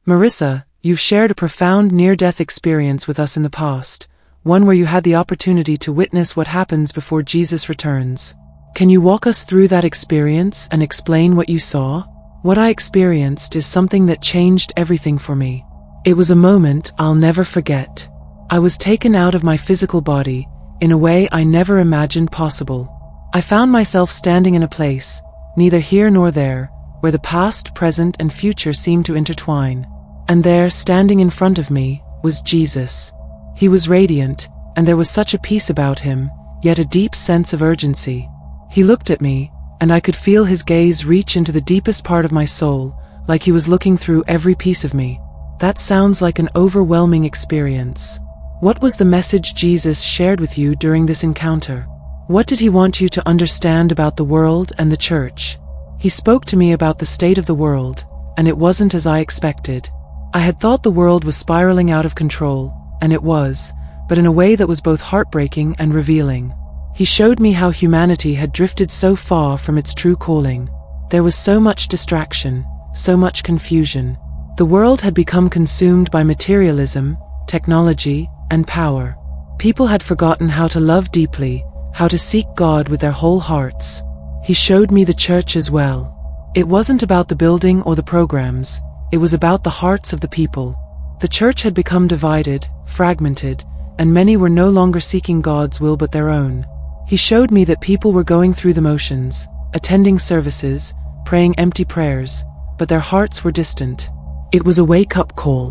Marissa, you've shared a profound near-death experience with us in the past, one where you had the opportunity to witness what happens before Jesus returns. Can you walk us through that experience and explain what you saw? What I experienced is something that changed everything for me. It was a moment I'll never forget. I was taken out of my physical body in a way I never imagined possible. I found myself standing in a place, neither here nor there, where the past, present, and future seemed to intertwine. And there, standing in front of me, was Jesus. He was radiant, and there was such a peace about him, yet a deep sense of urgency. He looked at me, and I could feel his gaze reach into the deepest part of my soul, like he was looking through every piece of me. That sounds like an overwhelming experience. What was the message Jesus shared with you during this encounter? What did he want you to understand about the world and the church? He spoke to me about the state of the world, and it wasn't as I expected. I had thought the world was spiraling out of control, and it was, but in a way that was both heartbreaking and revealing. He showed me how humanity had drifted so far from its true calling. There was so much distraction, so much confusion. The world had become consumed by materialism, technology, and power. People had forgotten how to love deeply, how to seek God with their whole hearts. He showed me the church as well. It wasn't about the building or the programs, it was about the hearts of the people. The church had become divided, fragmented, and many were no longer seeking God's will but their own. He showed me that people were going through the motions, attending services, praying empty prayers, but their hearts were distant. It was a wake-up call.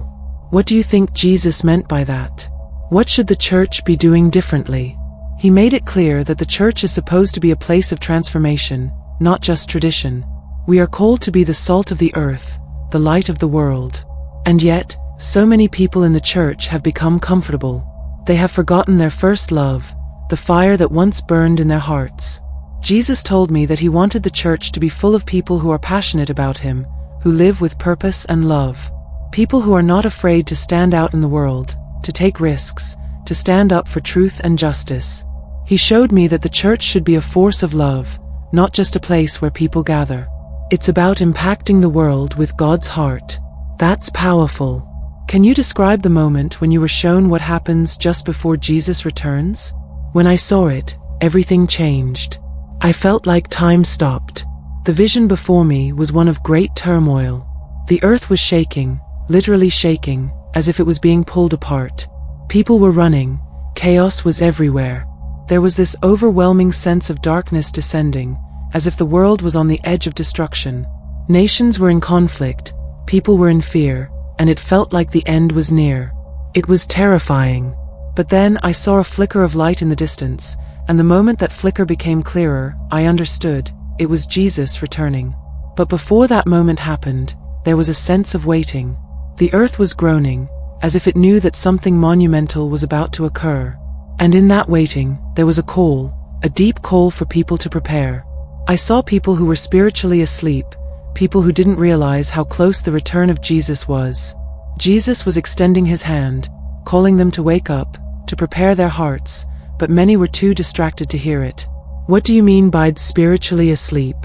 What do you think Jesus meant by that? What should the church be doing differently? He made it clear that the church is supposed to be a place of transformation, not just tradition. We are called to be the salt of the earth, the light of the world. And yet, so many people in the church have become comfortable. They have forgotten their first love, the fire that once burned in their hearts. Jesus told me that he wanted the church to be full of people who are passionate about him, who live with purpose and love. People who are not afraid to stand out in the world, to take risks, to stand up for truth and justice. He showed me that the church should be a force of love, not just a place where people gather. It's about impacting the world with God's heart. That's powerful. Can you describe the moment when you were shown what happens just before Jesus returns? When I saw it, everything changed. I felt like time stopped. The vision before me was one of great turmoil. The earth was shaking, literally shaking, as if it was being pulled apart. People were running, chaos was everywhere. There was this overwhelming sense of darkness descending, as if the world was on the edge of destruction. Nations were in conflict, people were in fear, and it felt like the end was near. It was terrifying. But then I saw a flicker of light in the distance, and the moment that flicker became clearer, I understood. It was Jesus returning. But before that moment happened, there was a sense of waiting. The earth was groaning, as if it knew that something monumental was about to occur. And in that waiting, there was a call, a deep call for people to prepare. I saw people who were spiritually asleep, people who didn't realize how close the return of Jesus was. Jesus was extending his hand, calling them to wake up, to prepare their hearts, but many were too distracted to hear it. What do you mean by spiritually asleep?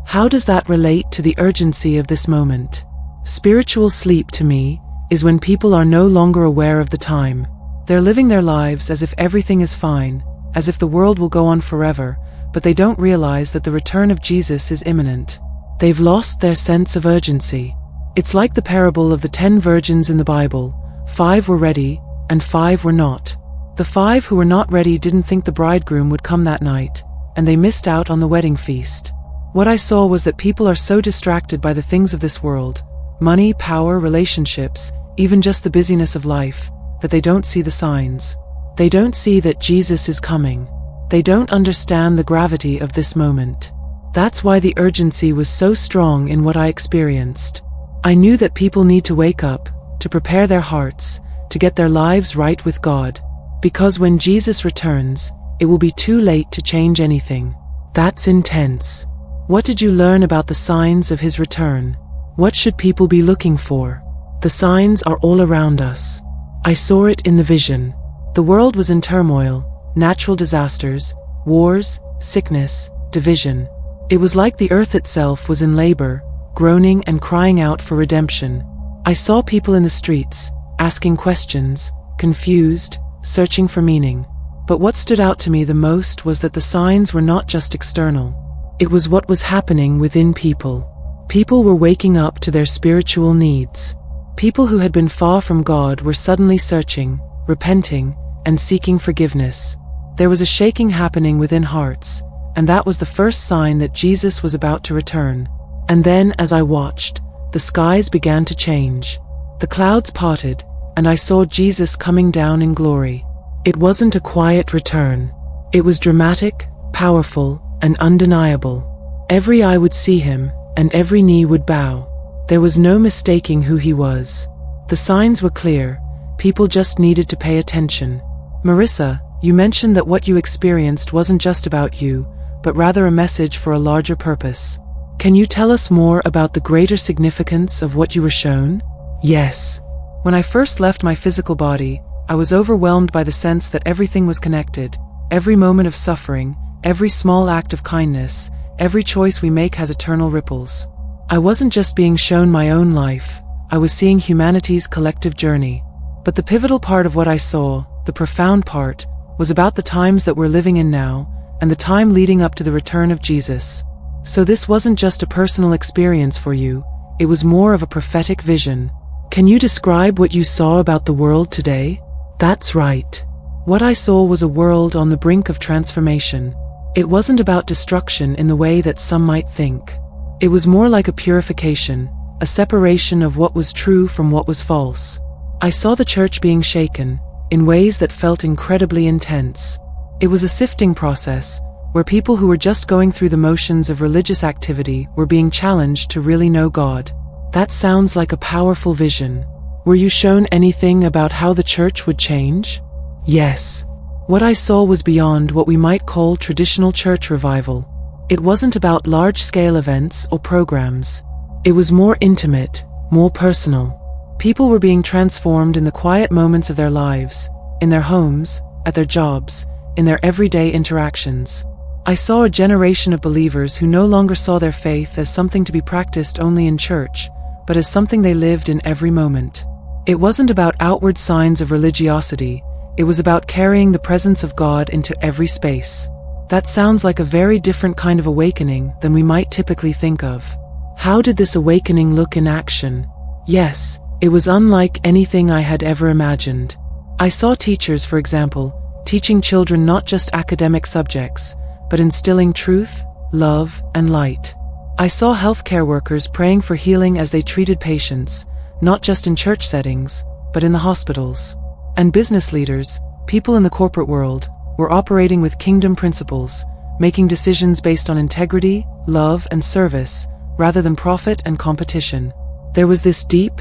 How does that relate to the urgency of this moment? Spiritual sleep to me is when people are no longer aware of the time. They're living their lives as if everything is fine, as if the world will go on forever, but they don't realize that the return of Jesus is imminent. They've lost their sense of urgency. It's like the parable of the 10 virgins in the Bible. 5 were ready, and 5 were not. The 5 who were not ready didn't think the bridegroom would come that night, and they missed out on the wedding feast. What I saw was that people are so distracted by the things of this world, money, power, relationships, even just the busyness of life, that they don't see the signs. They don't see that Jesus is coming. They don't understand the gravity of this moment. That's why the urgency was so strong in what I experienced. I knew that people need to wake up, to prepare their hearts, to get their lives right with God. Because when Jesus returns, it will be too late to change anything. That's intense. What did you learn about the signs of his return? What should people be looking for? The signs are all around us. I saw it in the vision. The world was in turmoil, natural disasters, wars, sickness, division. It was like the earth itself was in labor, groaning and crying out for redemption. I saw people in the streets, asking questions, confused, searching for meaning. But what stood out to me the most was that the signs were not just external. It was what was happening within people. People were waking up to their spiritual needs. People who had been far from God were suddenly searching, repenting, and seeking forgiveness. There was a shaking happening within hearts, and that was the first sign that Jesus was about to return. And then, as I watched, the skies began to change. The clouds parted, and I saw Jesus coming down in glory. It wasn't a quiet return. It was dramatic, powerful, and undeniable. Every eye would see him, and every knee would bow. There was no mistaking who he was. The signs were clear. People just needed to pay attention. Marissa, you mentioned that what you experienced wasn't just about you, but rather a message for a larger purpose. Can you tell us more about the greater significance of what you were shown? Yes. When I first left my physical body, I was overwhelmed by the sense that everything was connected. Every moment of suffering, every small act of kindness, every choice we make has eternal ripples. I wasn't just being shown my own life, I was seeing humanity's collective journey. But the pivotal part of what I saw, the profound part, was about the times that we're living in now, and the time leading up to the return of Jesus. So this wasn't just a personal experience for you, it was more of a prophetic vision. Can you describe what you saw about the world today? That's right. What I saw was a world on the brink of transformation. It wasn't about destruction in the way that some might think. It was more like a purification, a separation of what was true from what was false. I saw the church being shaken, in ways that felt incredibly intense. It was a sifting process, where people who were just going through the motions of religious activity were being challenged to really know God. That sounds like a powerful vision. Were you shown anything about how the church would change? Yes. What I saw was beyond what we might call traditional church revival. It wasn't about large-scale events or programs. It was more intimate, more personal. People were being transformed in the quiet moments of their lives, in their homes, at their jobs, in their everyday interactions. I saw a generation of believers who no longer saw their faith as something to be practiced only in church, but as something they lived in every moment. It wasn't about outward signs of religiosity, it was about carrying the presence of God into every space. That sounds like a very different kind of awakening than we might typically think of. How did this awakening look in action? Yes, it was unlike anything I had ever imagined. I saw teachers, for example, teaching children not just academic subjects, but instilling truth, love, and light. I saw healthcare workers praying for healing as they treated patients, not just in church settings, but in the hospitals. And business leaders, people in the corporate world, were operating with kingdom principles, making decisions based on integrity, love, and service, rather than profit and competition. There was this deep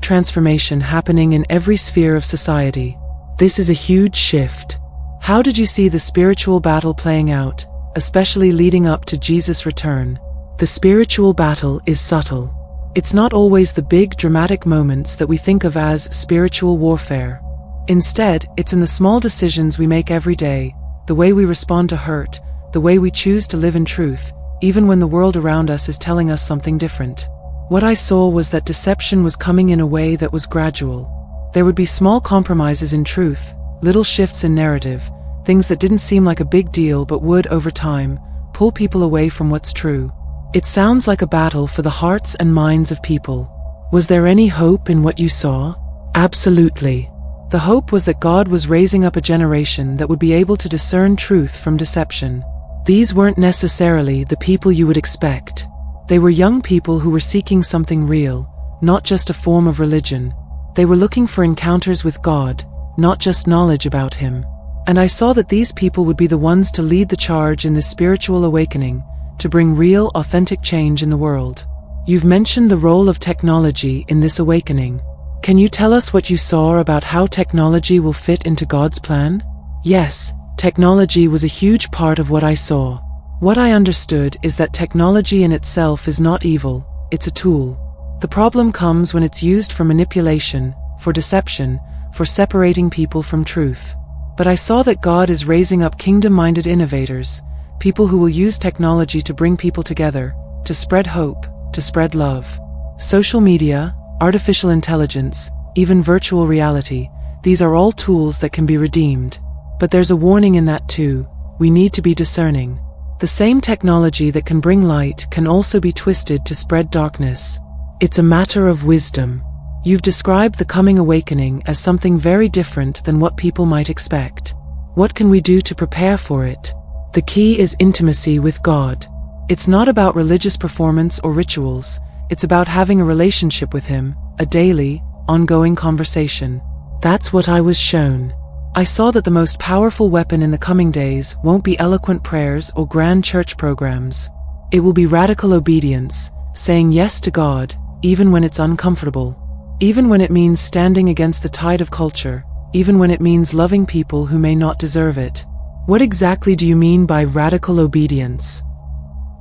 transformation happening in every sphere of society. This is a huge shift. How did you see the spiritual battle playing out, especially leading up to Jesus' return? The spiritual battle is subtle. It's not always the big dramatic moments that we think of as spiritual warfare. Instead, it's in the small decisions we make every day, the way we respond to hurt, the way we choose to live in truth, even when the world around us is telling us something different. What I saw was that deception was coming in a way that was gradual. There would be small compromises in truth, little shifts in narrative, things that didn't seem like a big deal but would, over time, pull people away from what's true. It sounds like a battle for the hearts and minds of people. Was there any hope in what you saw? Absolutely. The hope was that God was raising up a generation that would be able to discern truth from deception. These weren't necessarily the people you would expect. They were young people who were seeking something real, not just a form of religion. They were looking for encounters with God, not just knowledge about Him. And I saw that these people would be the ones to lead the charge in this spiritual awakening, to bring real, authentic change in the world. You've mentioned the role of technology in this awakening. Can you tell us what you saw about how technology will fit into God's plan? Yes, technology was a huge part of what I saw. What I understood is that technology in itself is not evil, it's a tool. The problem comes when it's used for manipulation, for deception, for separating people from truth. But I saw that God is raising up kingdom-minded innovators, people who will use technology to bring people together, to spread hope, to spread love. Social media, artificial intelligence, even virtual reality. These are all tools that can be redeemed. But there's a warning in that too. We need to be discerning. The same technology that can bring light can also be twisted to spread darkness. It's a matter of wisdom. You've described the coming awakening as something very different than what people might expect. What can we do to prepare for it? The key is intimacy with God. It's not about religious performance or rituals. It's about having a relationship with Him, a daily, ongoing conversation. That's what I was shown. I saw that the most powerful weapon in the coming days won't be eloquent prayers or grand church programs. It will be radical obedience, saying yes to God, even when it's uncomfortable. Even when it means standing against the tide of culture, even when it means loving people who may not deserve it. What exactly do you mean by radical obedience?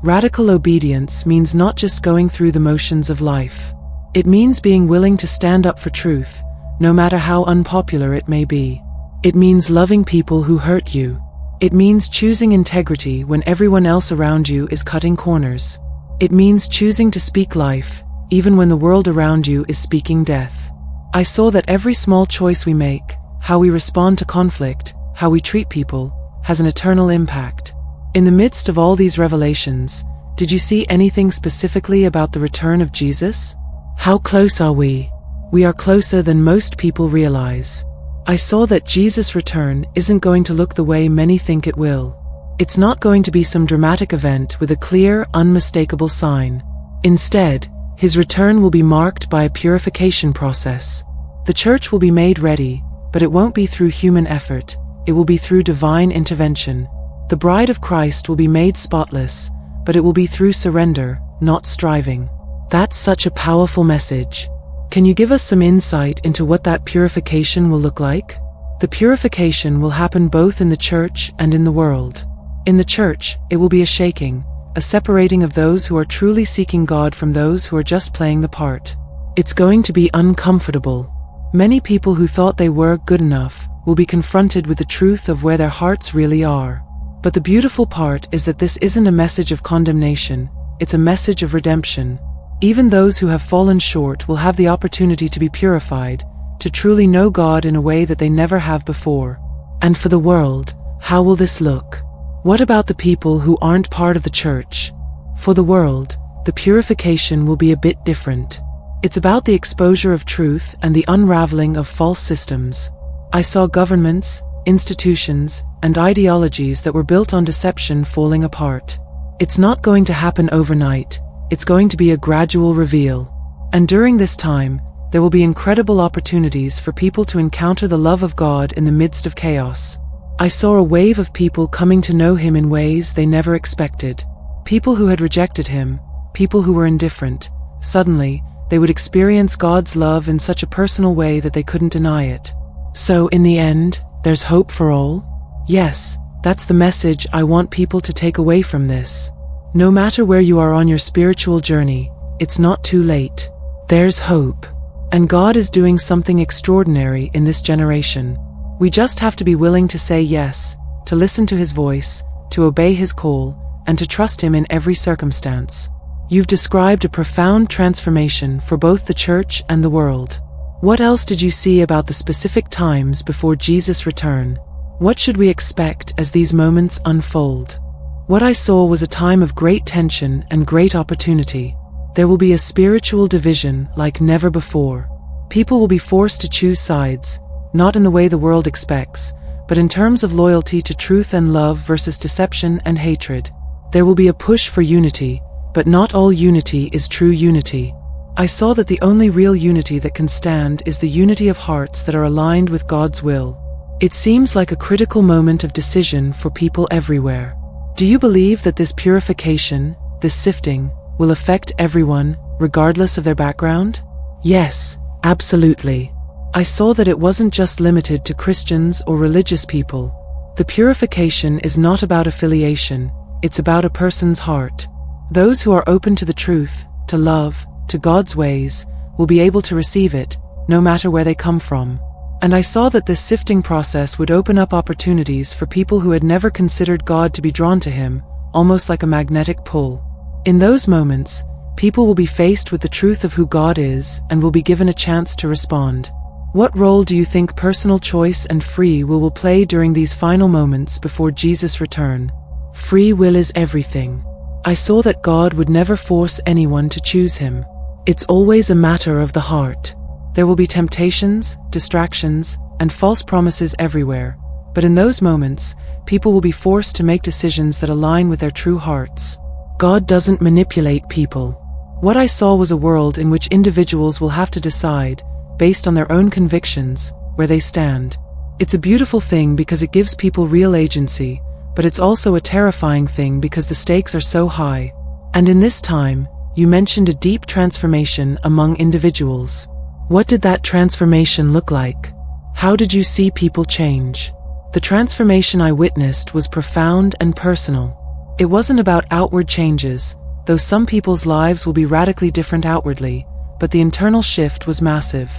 Radical obedience means not just going through the motions of life. It means being willing to stand up for truth, no matter how unpopular it may be. It means loving people who hurt you. It means choosing integrity when everyone else around you is cutting corners. It means choosing to speak life, even when the world around you is speaking death. I saw that every small choice we make, how we respond to conflict, how we treat people, has an eternal impact. In the midst of all these revelations, did you see anything specifically about the return of Jesus? How close are we? We are closer than most people realize. I saw that Jesus' return isn't going to look the way many think it will. It's not going to be some dramatic event with a clear, unmistakable sign. Instead, His return will be marked by a purification process. The church will be made ready, but it won't be through human effort. It will be through divine intervention. The bride of Christ will be made spotless, but it will be through surrender, not striving. That's such a powerful message. Can you give us some insight into what that purification will look like? The purification will happen both in the church and in the world. In the church, it will be a shaking, a separating of those who are truly seeking God from those who are just playing the part. It's going to be uncomfortable. Many people who thought they were good enough will be confronted with the truth of where their hearts really are. But the beautiful part is that this isn't a message of condemnation, it's a message of redemption. Even those who have fallen short will have the opportunity to be purified, to truly know God in a way that they never have before. And for the world, how will this look? What about the people who aren't part of the church? For the world, the purification will be a bit different. It's about the exposure of truth and the unraveling of false systems. I saw governments, institutions, and ideologies that were built on deception falling apart. It's not going to happen overnight. It's going to be a gradual reveal. And during this time, there will be incredible opportunities for people to encounter the love of God in the midst of chaos. I saw a wave of people coming to know Him in ways they never expected. People who had rejected Him, people who were indifferent. Suddenly, they would experience God's love in such a personal way that they couldn't deny it. So in the end, there's hope for all? Yes, that's the message I want people to take away from this. No matter where you are on your spiritual journey, it's not too late. There's hope. And God is doing something extraordinary in this generation. We just have to be willing to say yes, to listen to His voice, to obey His call, and to trust Him in every circumstance. You've described a profound transformation for both the church and the world. What else did you see about the specific times before Jesus' return? What should we expect as these moments unfold? What I saw was a time of great tension and great opportunity. There will be a spiritual division like never before. People will be forced to choose sides, not in the way the world expects, but in terms of loyalty to truth and love versus deception and hatred. There will be a push for unity, but not all unity is true unity. I saw that the only real unity that can stand is the unity of hearts that are aligned with God's will. It seems like a critical moment of decision for people everywhere. Do you believe that this purification, this sifting, will affect everyone, regardless of their background? Yes, absolutely. I saw that it wasn't just limited to Christians or religious people. The purification is not about affiliation, it's about a person's heart. Those who are open to the truth, to love, to God's ways, will be able to receive it, no matter where they come from. And I saw that this sifting process would open up opportunities for people who had never considered God to be drawn to Him, almost like a magnetic pull. In those moments, People will be faced with the truth of who God is and will be given a chance to respond. What role do you think personal choice and free will play during these final moments before Jesus' return? Free will is everything. I saw that God would never force anyone to choose him. It's always a matter of the heart. There will be temptations, distractions, and false promises everywhere, but in those moments, people will be forced to make decisions that align with their true hearts. God doesn't manipulate people. What I saw was a world in which individuals will have to decide, based on their own convictions, where they stand. It's a beautiful thing because it gives people real agency, but it's also a terrifying thing because the stakes are so high. And in this time, you mentioned a deep transformation among individuals. What did that transformation look like? How did you see people change? The transformation I witnessed was profound and personal. It wasn't about outward changes, though some people's lives will be radically different outwardly, but the internal shift was massive.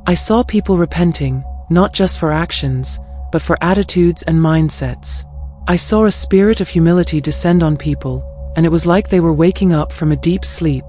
I saw people repenting, not just for actions, but for attitudes and mindsets. I saw a spirit of humility descend on people, and it was like they were waking up from a deep sleep.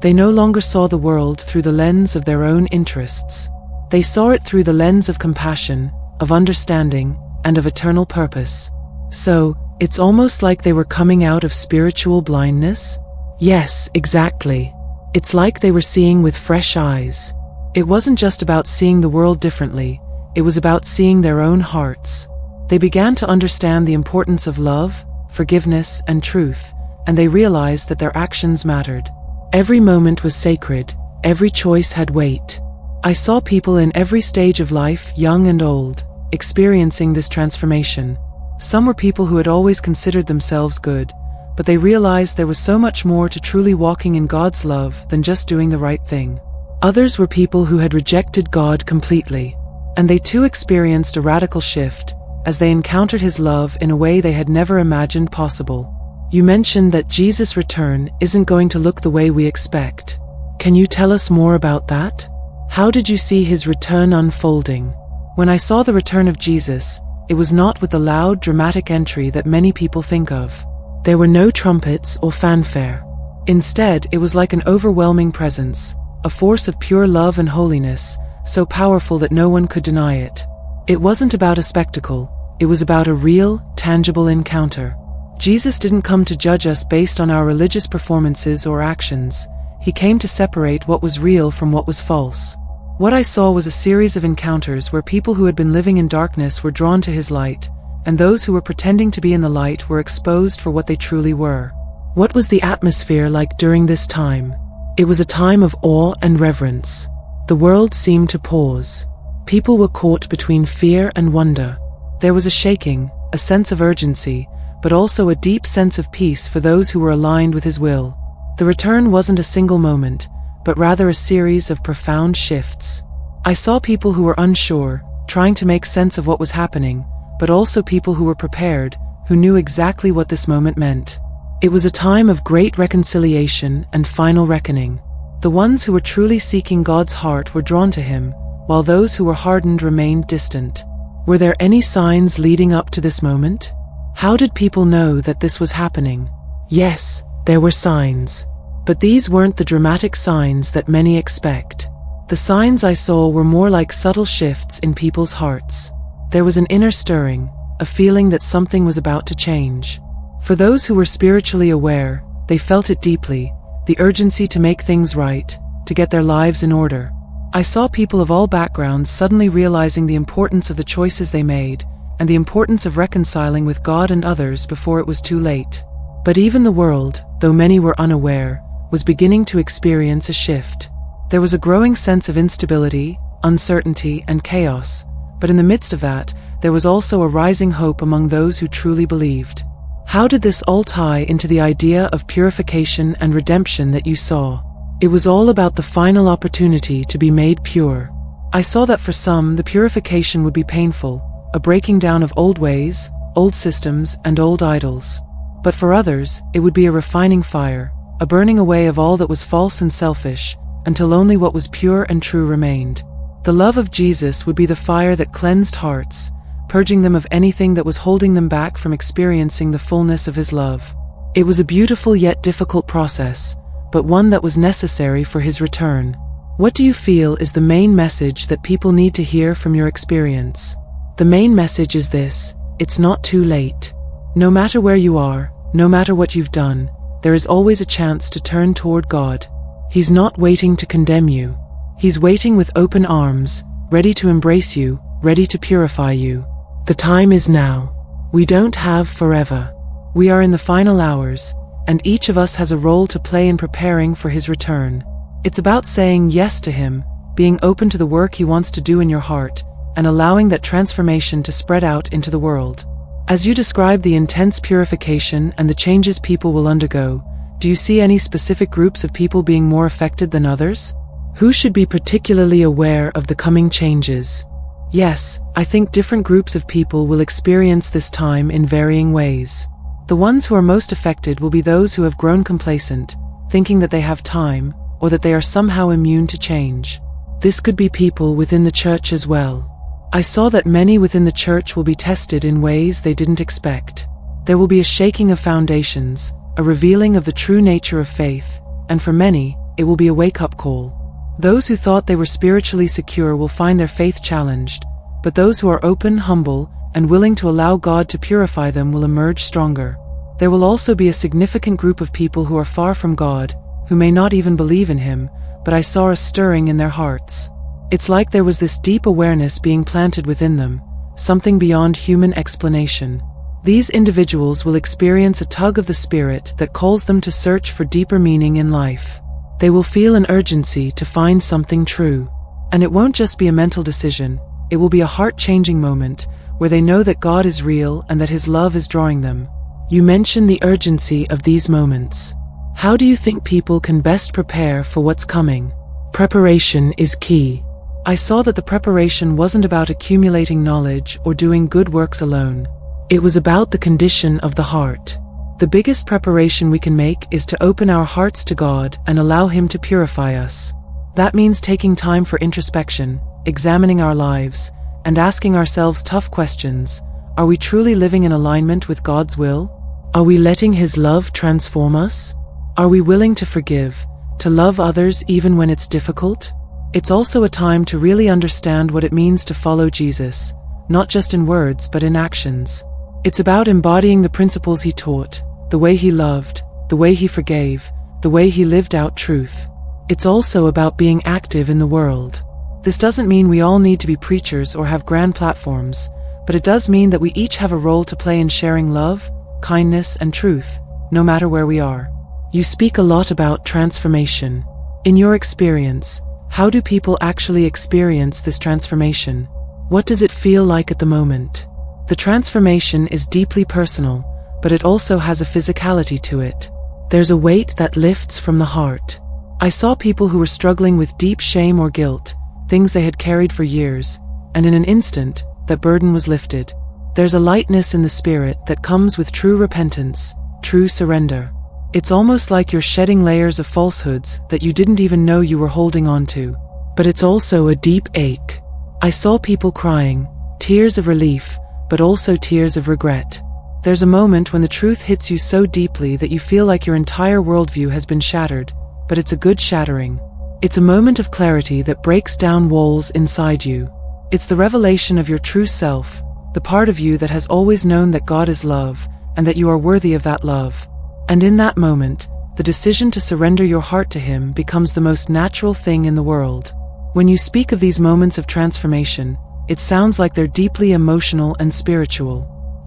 They no longer saw the world through the lens of their own interests. They saw it through the lens of compassion, of understanding, and of eternal purpose. So, it's almost like they were coming out of spiritual blindness? Yes, exactly. It's like they were seeing with fresh eyes. It wasn't just about seeing the world differently, it was about seeing their own hearts. They began to understand the importance of love, forgiveness, and truth, and they realized that their actions mattered. Every moment was sacred, every choice had weight. I saw people in every stage of life, young and old, experiencing this transformation. Some were people who had always considered themselves good, but they realized there was so much more to truly walking in God's love than just doing the right thing. Others were people who had rejected God completely, and they too experienced a radical shift as they encountered his love in a way they had never imagined possible. You mentioned that Jesus' return isn't going to look the way we expect. Can you tell us more about that? How did you see his return unfolding? When I saw the return of Jesus, it was not with the loud, dramatic entry that many people think of. There were no trumpets or fanfare. Instead, it was like an overwhelming presence, a force of pure love and holiness, so powerful that no one could deny it. It wasn't about a spectacle, it was about a real, tangible encounter. Jesus didn't come to judge us based on our religious performances or actions. He came to separate what was real from what was false. What I saw was a series of encounters where people who had been living in darkness were drawn to his light, and those who were pretending to be in the light were exposed for what they truly were. What was the atmosphere like during this time? It was a time of awe and reverence. The world seemed to pause. People were caught between fear and wonder. There was a shaking, a sense of urgency, but also a deep sense of peace for those who were aligned with his will. The return wasn't a single moment, but rather a series of profound shifts. I saw people who were unsure, trying to make sense of what was happening, but also people who were prepared, who knew exactly what this moment meant. It was a time of great reconciliation and final reckoning. The ones who were truly seeking God's heart were drawn to him, while those who were hardened remained distant. Were there any signs leading up to this moment? How did people know that this was happening? Yes, there were signs. But these weren't the dramatic signs that many expect. The signs I saw were more like subtle shifts in people's hearts. There was an inner stirring, a feeling that something was about to change. For those who were spiritually aware, they felt it deeply, the urgency to make things right, to get their lives in order. I saw people of all backgrounds suddenly realizing the importance of the choices they made, and the importance of reconciling with God and others before it was too late. But even the world, though many were unaware, was beginning to experience a shift. There was a growing sense of instability, uncertainty, and chaos, but in the midst of that, there was also a rising hope among those who truly believed. How did this all tie into the idea of purification and redemption that you saw? It was all about the final opportunity to be made pure. I saw that for some, the purification would be painful, a breaking down of old ways, old systems, and old idols. But for others, it would be a refining fire, a burning away of all that was false and selfish, until only what was pure and true remained. The love of Jesus would be the fire that cleansed hearts, purging them of anything that was holding them back from experiencing the fullness of his love. It was a beautiful yet difficult process, but one that was necessary for his return. What do you feel is the main message that people need to hear from your experience? The main message is this: it's not too late. No matter where you are, no matter what you've done, there is always a chance to turn toward God. He's not waiting to condemn you. He's waiting with open arms, ready to embrace you, ready to purify you. The time is now. We don't have forever. We are in the final hours, and each of us has a role to play in preparing for his return. It's about saying yes to him, being open to the work he wants to do in your heart, and allowing that transformation to spread out into the world. As you describe the intense purification and the changes people will undergo, do you see any specific groups of people being more affected than others? Who should be particularly aware of the coming changes? Yes, I think different groups of people will experience this time in varying ways. The ones who are most affected will be those who have grown complacent, thinking that they have time, or that they are somehow immune to change. This could be people within the church as well. I saw that many within the church will be tested in ways they didn't expect. There will be a shaking of foundations, a revealing of the true nature of faith, and for many, it will be a wake-up call. Those who thought they were spiritually secure will find their faith challenged, but those who are open, humble, and willing to allow God to purify them will emerge stronger. There will also be a significant group of people who are far from God, who may not even believe in Him, but I saw a stirring in their hearts. It's like there was this deep awareness being planted within them, something beyond human explanation. These individuals will experience a tug of the Spirit that calls them to search for deeper meaning in life. They will feel an urgency to find something true. And it won't just be a mental decision, it will be a heart-changing moment where they know that God is real and that His love is drawing them. You mention the urgency of these moments. How do you think people can best prepare for what's coming? Preparation is key. I saw that the preparation wasn't about accumulating knowledge or doing good works alone. It was about the condition of the heart. The biggest preparation we can make is to open our hearts to God and allow Him to purify us. That means taking time for introspection, examining our lives, and asking ourselves tough questions. Are we truly living in alignment with God's will? Are we letting His love transform us? Are we willing to forgive, to love others even when it's difficult? It's also a time to really understand what it means to follow Jesus, not just in words but in actions. It's about embodying the principles He taught, the way He loved, the way He forgave, the way He lived out truth. It's also about being active in the world. This doesn't mean we all need to be preachers or have grand platforms, but it does mean that we each have a role to play in sharing love, kindness, and truth, no matter where we are. You speak a lot about transformation. In your experience, how do people actually experience this transformation? What does it feel like at the moment? The transformation is deeply personal, but it also has a physicality to it. There's a weight that lifts from the heart. I saw people who were struggling with deep shame or guilt, things they had carried for years, and in an instant, that burden was lifted. There's a lightness in the spirit that comes with true repentance, true surrender. It's almost like you're shedding layers of falsehoods that you didn't even know you were holding on to. But it's also a deep ache. I saw people crying, tears of relief, but also tears of regret. There's a moment when the truth hits you so deeply that you feel like your entire worldview has been shattered, but it's a good shattering. It's a moment of clarity that breaks down walls inside you. It's the revelation of your true self, the part of you that has always known that God is love, and that you are worthy of that love. And in that moment, the decision to surrender your heart to Him becomes the most natural thing in the world. When you speak of these moments of transformation, it sounds like they're deeply emotional and spiritual.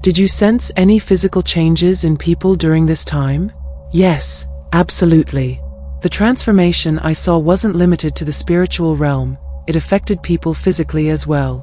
Did you sense any physical changes in people during this time? Yes, absolutely. The transformation I saw wasn't limited to the spiritual realm, it affected people physically as well.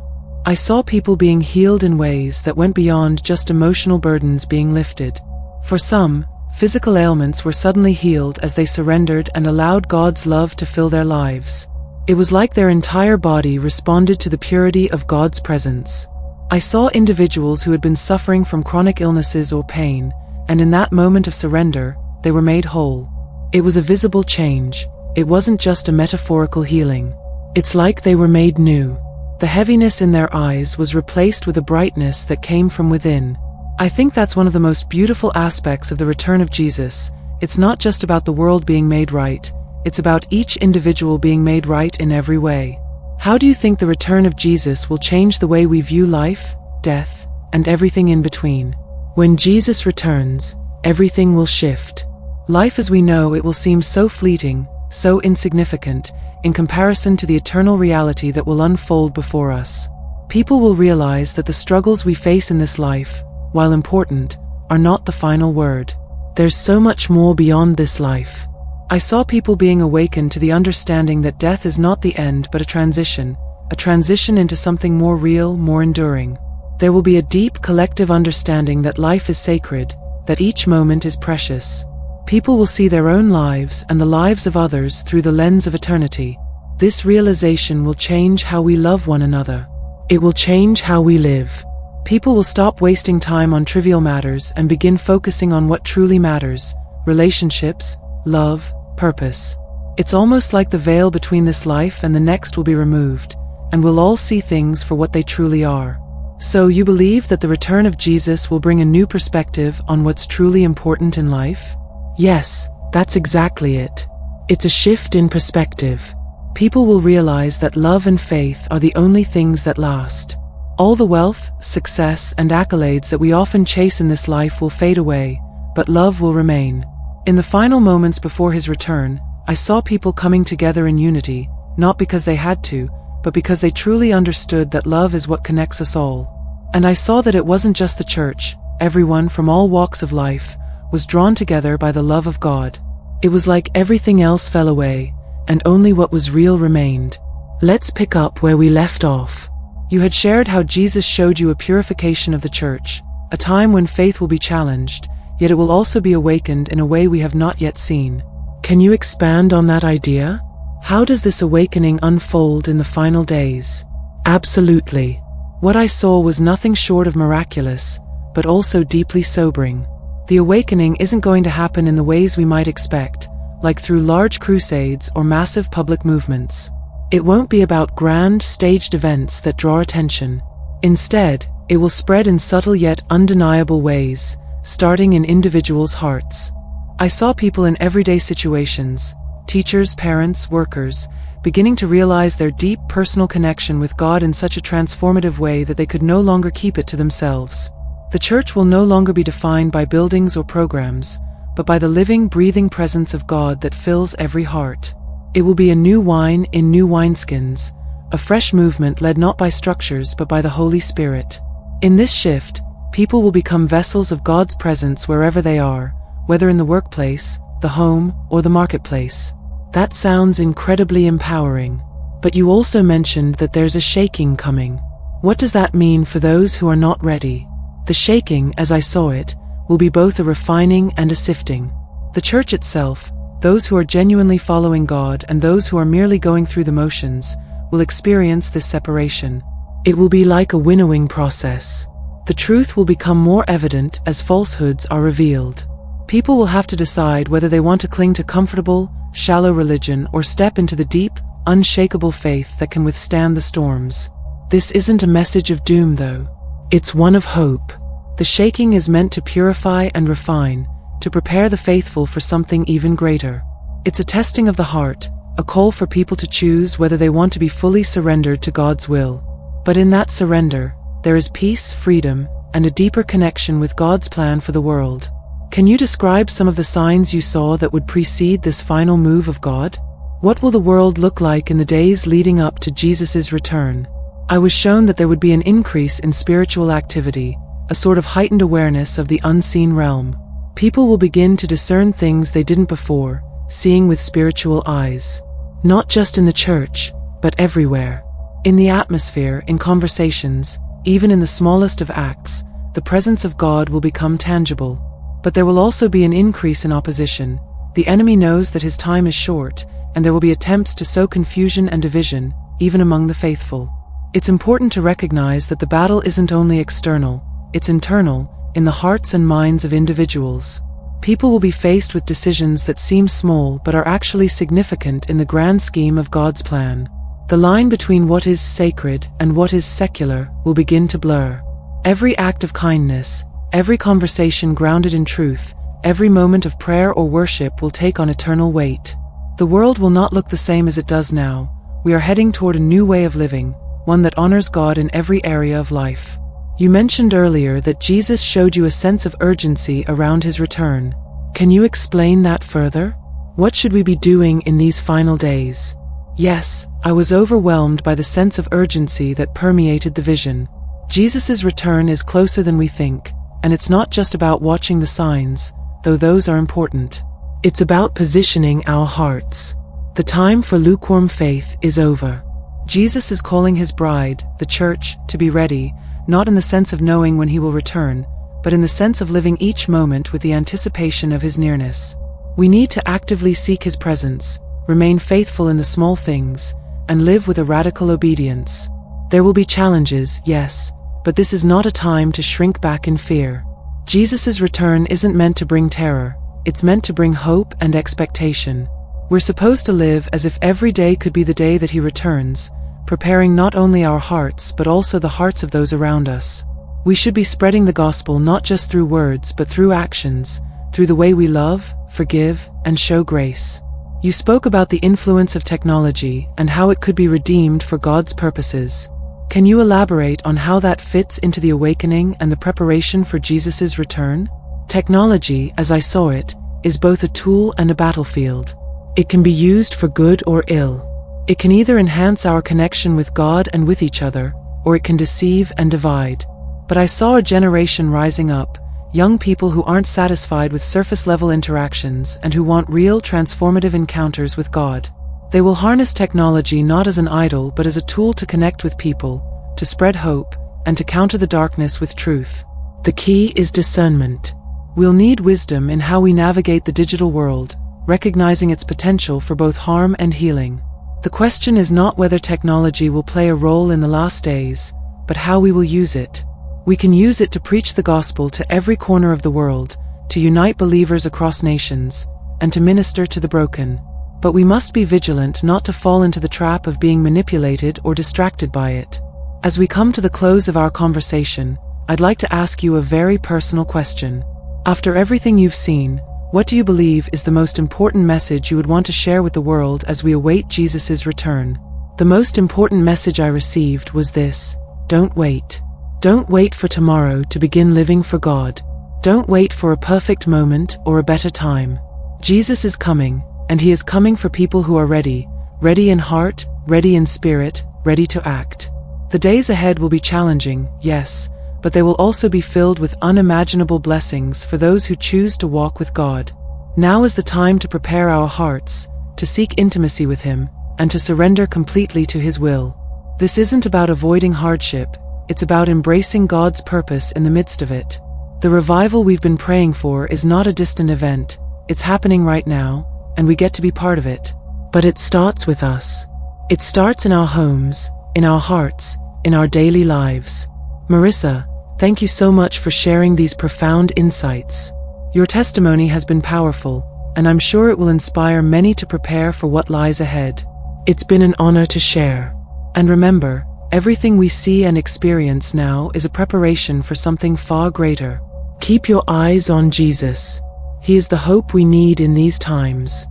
I saw people being healed in ways that went beyond just emotional burdens being lifted. For some, physical ailments were suddenly healed as they surrendered and allowed God's love to fill their lives. It was like their entire body responded to the purity of God's presence. I saw individuals who had been suffering from chronic illnesses or pain, and in that moment of surrender, they were made whole. It was a visible change. It wasn't just a metaphorical healing. It's like they were made new. The heaviness in their eyes was replaced with a brightness that came from within. I think that's one of the most beautiful aspects of the return of Jesus. It's not just about the world being made right, it's about each individual being made right in every way. How do you think the return of Jesus will change the way we view life, death, and everything in between? When Jesus returns, everything will shift. Life as we know it will seem so fleeting, so insignificant, in comparison to the eternal reality that will unfold before us. People will realize that the struggles we face in this life, while important, are not the final word. There's so much more beyond this life. I saw people being awakened to the understanding that death is not the end but a transition into something more real, more enduring. There will be a deep collective understanding that life is sacred, that each moment is precious. People will see their own lives and the lives of others through the lens of eternity. This realization will change how we love one another. It will change how we live. People will stop wasting time on trivial matters and begin focusing on what truly matters: relationships, love, purpose. It's almost like the veil between this life and the next will be removed, and we'll all see things for what they truly are. So you believe that the return of Jesus will bring a new perspective on what's truly important in life? Yes, that's exactly it. It's a shift in perspective. People will realize that love and faith are the only things that last. All the wealth, success, and accolades that we often chase in this life will fade away, but love will remain. In the final moments before his return, I saw people coming together in unity, not because they had to, but because they truly understood that love is what connects us all. And I saw that it wasn't just the church, everyone from all walks of life was drawn together by the love of God. It was like everything else fell away, and only what was real remained. Let's pick up where we left off. You had shared how Jesus showed you a purification of the church, a time when faith will be challenged, yet it will also be awakened in a way we have not yet seen. Can you expand on that idea? How does this awakening unfold in the final days? Absolutely. What I saw was nothing short of miraculous, but also deeply sobering. The awakening isn't going to happen in the ways we might expect, like through large crusades or massive public movements. It won't be about grand, staged events that draw attention. Instead, it will spread in subtle yet undeniable ways, starting in individuals' hearts. I saw people in everyday situations, teachers, parents, workers, beginning to realize their deep personal connection with God in such a transformative way that they could no longer keep it to themselves. The church will no longer be defined by buildings or programs, but by the living, breathing presence of God that fills every heart. It will be a new wine in new wineskins, a fresh movement led not by structures but by the Holy Spirit. In this shift, people will become vessels of God's presence wherever they are, whether in the workplace, the home, or the marketplace. That sounds incredibly empowering. But you also mentioned that there's a shaking coming. What does that mean for those who are not ready? The shaking, as I saw it, will be both a refining and a sifting. The church itself, those who are genuinely following God and those who are merely going through the motions, will experience this separation. It will be like a winnowing process. The truth will become more evident as falsehoods are revealed. People will have to decide whether they want to cling to comfortable, shallow religion or step into the deep, unshakable faith that can withstand the storms. This isn't a message of doom, though. It's one of hope. The shaking is meant to purify and refine, to prepare the faithful for something even greater. It's a testing of the heart, a call for people to choose whether they want to be fully surrendered to God's will. But in that surrender, there is peace, freedom, and a deeper connection with God's plan for the world. Can you describe some of the signs you saw that would precede this final move of God? What will the world look like in the days leading up to Jesus' return? I was shown that there would be an increase in spiritual activity, a sort of heightened awareness of the unseen realm. People will begin to discern things they didn't before, seeing with spiritual eyes. Not just in the church, but everywhere. In the atmosphere, in conversations, even in the smallest of acts, the presence of God will become tangible. But there will also be an increase in opposition. The enemy knows that his time is short, and there will be attempts to sow confusion and division, even among the faithful. It's important to recognize that the battle isn't only external, it's internal, in the hearts and minds of individuals. People will be faced with decisions that seem small but are actually significant in the grand scheme of God's plan. The line between what is sacred and what is secular will begin to blur. Every act of kindness, every conversation grounded in truth, every moment of prayer or worship will take on eternal weight. The world will not look the same as it does now. We are heading toward a new way of living, one that honors God in every area of life. You mentioned earlier that Jesus showed you a sense of urgency around his return. Can you explain that further? What should we be doing in these final days? Yes, I was overwhelmed by the sense of urgency that permeated the vision. Jesus' return is closer than we think, and it's not just about watching the signs, though those are important. It's about positioning our hearts. The time for lukewarm faith is over. Jesus is calling his bride, the church, to be ready, not in the sense of knowing when he will return, but in the sense of living each moment with the anticipation of his nearness. We need to actively seek his presence, remain faithful in the small things, and live with a radical obedience. There will be challenges, yes, but this is not a time to shrink back in fear. Jesus' return isn't meant to bring terror, it's meant to bring hope and expectation. We're supposed to live as if every day could be the day that he returns, preparing not only our hearts but also the hearts of those around us. We should be spreading the gospel not just through words but through actions, through the way we love, forgive, and show grace. You spoke about the influence of technology and how it could be redeemed for God's purposes. Can you elaborate on how that fits into the awakening and the preparation for Jesus' return? Technology, as I saw it, is both a tool and a battlefield. It can be used for good or ill. It can either enhance our connection with God and with each other, or it can deceive and divide. But I saw a generation rising up, young people who aren't satisfied with surface-level interactions and who want real transformative encounters with God. They will harness technology not as an idol but as a tool to connect with people, to spread hope, and to counter the darkness with truth. The key is discernment. We'll need wisdom in how we navigate the digital world, recognizing its potential for both harm and healing. The question is not whether technology will play a role in the last days, but how we will use it. We can use it to preach the gospel to every corner of the world, to unite believers across nations, and to minister to the broken. But we must be vigilant not to fall into the trap of being manipulated or distracted by it. As we come to the close of our conversation, I'd like to ask you a very personal question. After everything you've seen, what do you believe is the most important message you would want to share with the world as we await Jesus' return? The most important message I received was this: don't wait. Don't wait for tomorrow to begin living for God. Don't wait for a perfect moment or a better time. Jesus is coming, and he is coming for people who are ready, ready in heart, ready in spirit, ready to act. The days ahead will be challenging, yes, but they will also be filled with unimaginable blessings for those who choose to walk with God. Now is the time to prepare our hearts, to seek intimacy with him, and to surrender completely to his will. This isn't about avoiding hardship, it's about embracing God's purpose in the midst of it. The revival we've been praying for is not a distant event, it's happening right now, and we get to be part of it. But it starts with us. It starts in our homes, in our hearts, in our daily lives. Marissa, thank you so much for sharing these profound insights. Your testimony has been powerful, and I'm sure it will inspire many to prepare for what lies ahead. It's been an honor to share. And remember, everything we see and experience now is a preparation for something far greater. Keep your eyes on Jesus. He is the hope we need in these times.